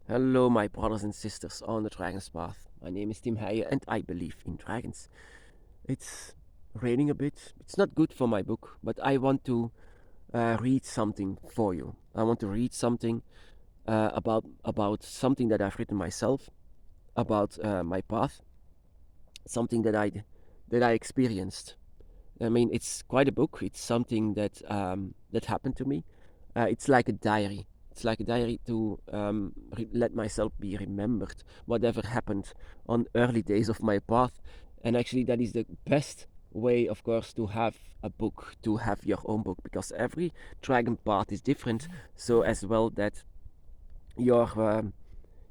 Hello, my brothers and sisters on the Dragon's Path. My name is Tim Heijen and I believe in dragons. It's raining a bit. It's not good for my book, but I want to read something for you. I want to read something about something that I've written myself about my path, something that I experienced. I mean, it's quite a book. It's something that happened to me. It's like a diary. It's like a diary to let myself be remembered whatever happened on early days of my path. And actually, that is the best way, of course, to have a book, to have your own book, because every dragon path is different. So as well that your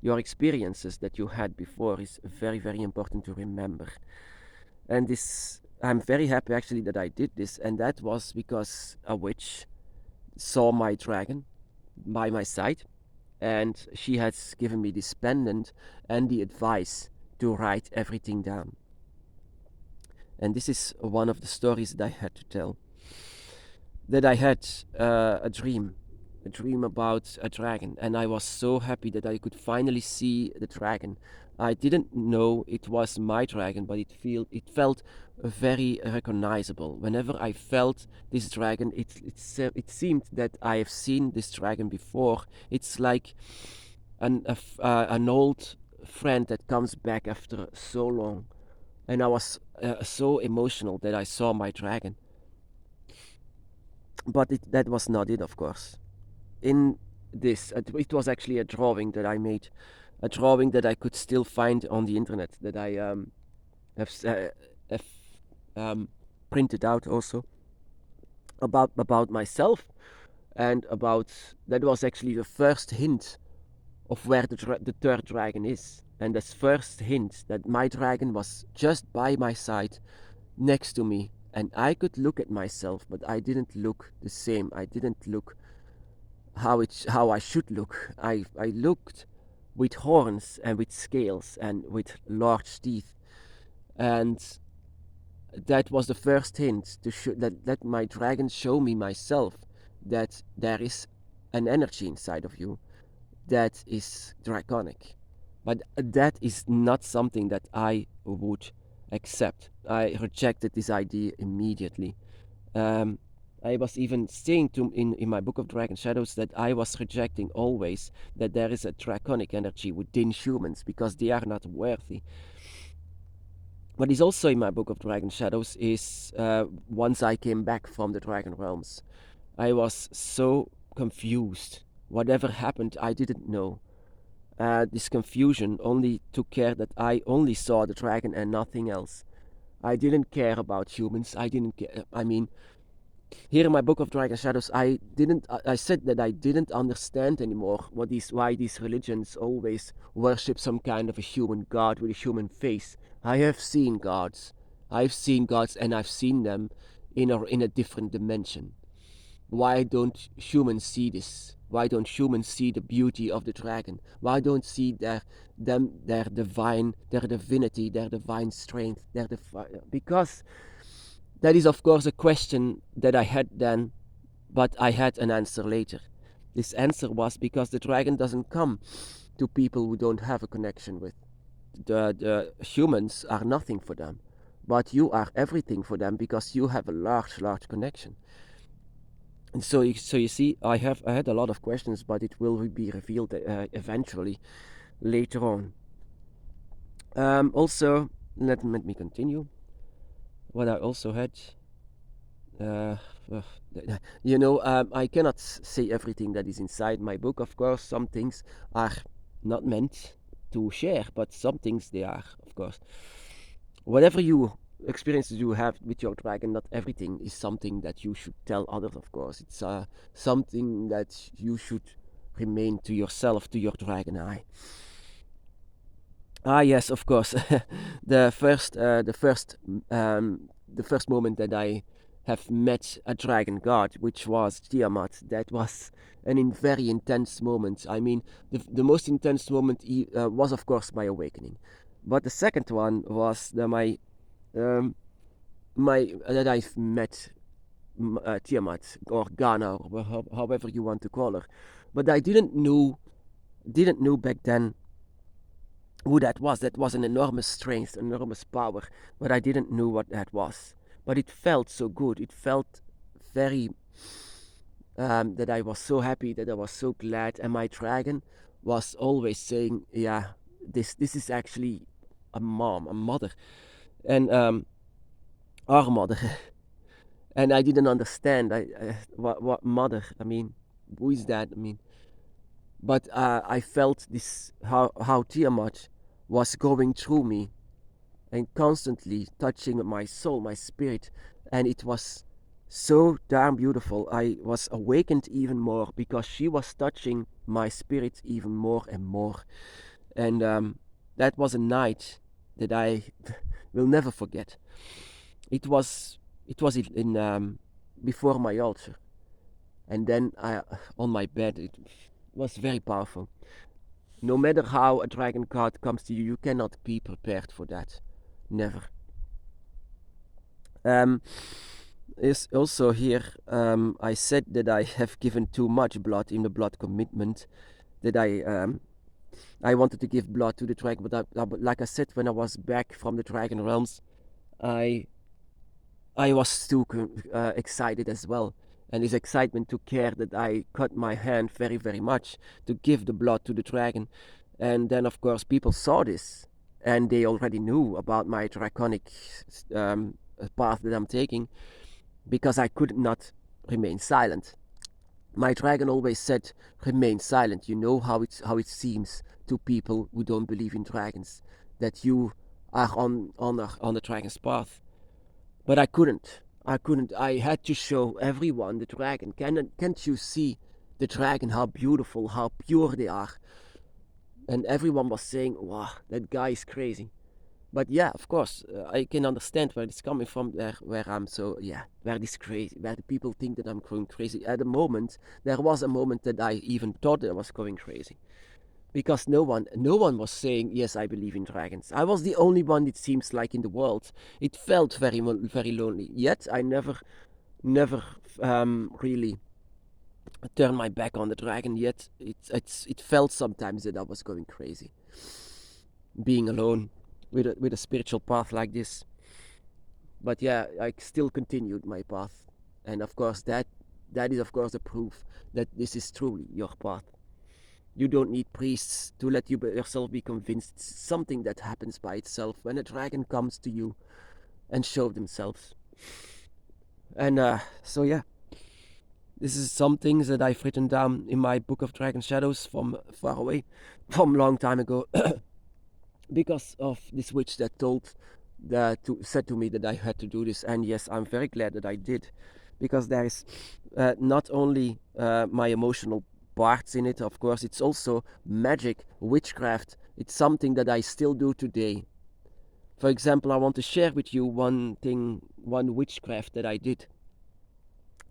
your experiences that you had before is very very important to remember. And this, I'm very happy actually that I did this, and that was because a witch saw my dragon by my side, and she has given me this pendant and the advice to write everything down. And this is one of the stories that I had to tell. That I had a dream about a dragon, and I was so happy that I could finally see the dragon. I didn't know it was my dragon, but it felt very recognizable. Whenever I felt this dragon, it seemed that I have seen this dragon before. It's like an old friend that comes back after so long, and I was so emotional that I saw my dragon. But that was not it, of course. In this, it was actually a drawing that I made, a drawing that I could still find on the internet, that I have printed out also about myself, and about that was actually the first hint of where the third dragon is, and the first hint that my dragon was just by my side, next to me, and I could look at myself, but I didn't look the same. I didn't look how I should look. I looked with horns and with scales and with large teeth, and that was the first hint to let my dragon show me myself, that there is an energy inside of you that is draconic. But that is not something that I would accept. I rejected this idea immediately. Um, I was even saying in my book of Dragon Shadows that I was rejecting always that there is a draconic energy within humans because they are not worthy. What is also in my book of Dragon Shadows is once I came back from the Dragon Realms, I was so confused. Whatever happened, I didn't know. This confusion only took care that I only saw the dragon and nothing else. I didn't care about humans. I didn't care. I mean, here in my book of Dragon Shadows, I said that I didn't understand anymore why these religions always worship some kind of a human god with a human face. I have seen gods. I've seen gods, and I've seen them in a different dimension. Why don't humans see this? Why don't humans see the beauty of the dragon? Why don't see their divinity, their divine strength, because that is of course a question that I had then, but I had an answer later. This answer was because the dragon doesn't come to people who don't have a connection with. The humans are nothing for them, but you are everything for them because you have a large connection. And so you see, I had a lot of questions, but it will be revealed eventually later on. Also, let me continue. What I also had, uh, I cannot say everything that is inside my book. Of course, some things are not meant to share, but some things they are, of course. Whatever experiences you have with your dragon, not everything is something that you should tell others, of course. It's something that you should remain to yourself, to your dragon eye. Ah, yes, of course. the first moment that I have met a dragon god, which was Tiamat, that was very intense moment. I mean, the most intense moment was, of course, my awakening. But the second one was that I've met Tiamat or Ghana, or however you want to call her. But I didn't know didn't know back then who that was. That was an enormous strength, enormous power, but I didn't know what that was. But it felt so good. It felt very that I was so happy, that I was so glad, and my dragon was always saying, "Yeah, this is actually a mom, a mother, and our mother." And I didn't understand what mother. I mean, who is that? I mean, but I felt this how Tiamat was going through me and constantly touching my soul, my spirit, and it was so damn beautiful. I was awakened even more because she was touching my spirit even more and more, and that was a night that I will never forget. It was in before my altar, and then on my bed. It was very powerful. No matter how a dragon card comes to you, you cannot be prepared for that. Never. Is also here. I said that I have given too much blood in the blood commitment. That I wanted to give blood to the dragon, but like I said, when I was back from the dragon realms, I was too excited as well. And this excitement took care that I cut my hand very, very much to give the blood to the dragon. And then, of course, people saw this and they already knew about my draconic path that I'm taking because I could not remain silent. My dragon always said, remain silent. You know how it seems to people who don't believe in dragons, that you are on the dragon's path. But I couldn't. I had to show everyone the dragon. Can't you see the dragon, how beautiful, how pure they are? And everyone was saying, wow, that guy is crazy. But yeah, of course, I can understand where it's coming from, where I'm so, yeah, where this crazy, where the people think that I'm going crazy. At the moment, there was a moment that I even thought that I was going crazy. Because no one was saying, yes, I believe in dragons. I was the only one, it seems like, in the world. It felt very, very lonely. Yet I never really turned my back on the dragon. Yet it felt sometimes that I was going crazy, being alone with a spiritual path like this. But yeah, I still continued my path, and of course that is of course a proof that this is truly your path. You don't need priests to let you yourself be convinced. It's something that happens by itself when a dragon comes to you and show themselves. And so yeah, this is some things that I've written down in my book of Dragon Shadows from far away, from a long time ago, because of this witch that said to me that I had to do this. And yes, I'm very glad that I did, because there is not only my emotional parts in it, of course, it's also magic, witchcraft. It's something that I still do today. For example, I want to share with you one witchcraft that I did.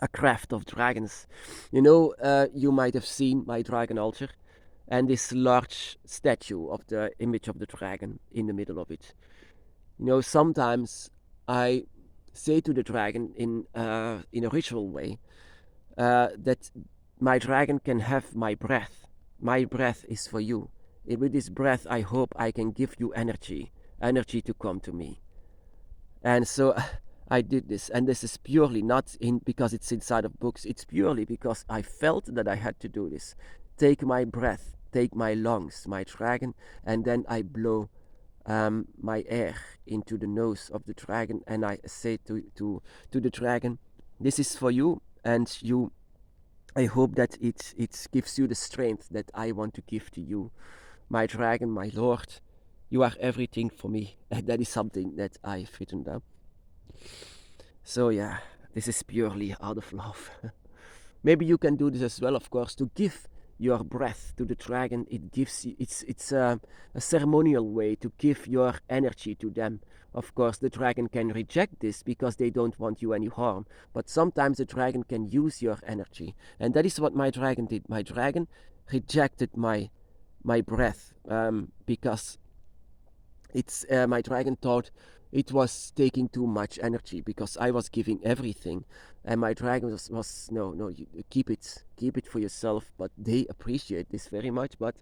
A craft of dragons. You know, you might have seen my dragon altar and this large statue of the image of the dragon in the middle of it. You know, sometimes I say to the dragon in a ritual way that my dragon can have my breath. My breath is for you. With this breath, I hope I can give you energy to come to me. And so I did this, and this is purely not because it's inside of books. It's purely because I felt that I had to do this. Take my breath, take my lungs, my dragon, and then I blow my air into the nose of the dragon, and I say to the dragon, "This is for you, and you. I hope that it gives you the strength that I want to give to you, my dragon, my lord. You are everything for me." And that is something that I've written down. So yeah, this is purely out of love. Maybe you can do this as well, of course, to give your breath to the dragon. It gives you, it's a ceremonial way to give your energy to them. Of course, the dragon can reject this because they don't want you any harm. But sometimes the dragon can use your energy, and that is what my dragon did. My dragon rejected my breath because It's my dragon thought it was taking too much energy because I was giving everything, and my dragon was no, you keep it for yourself. But they appreciate this very much. But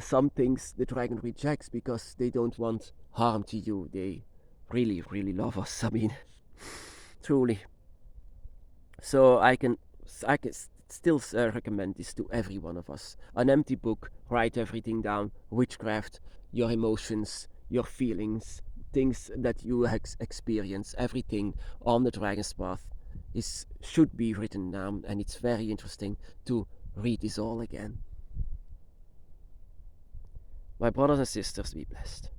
some things the dragon rejects because they don't want harm to you. They really, really love us. I mean, truly. So I can still recommend this to every one of us. An empty book, write everything down. Witchcraft, your emotions, your feelings, things that you experience, everything on the Dragon's Path should be written down, and it's very interesting to read this all again. My brothers and sisters, be blessed.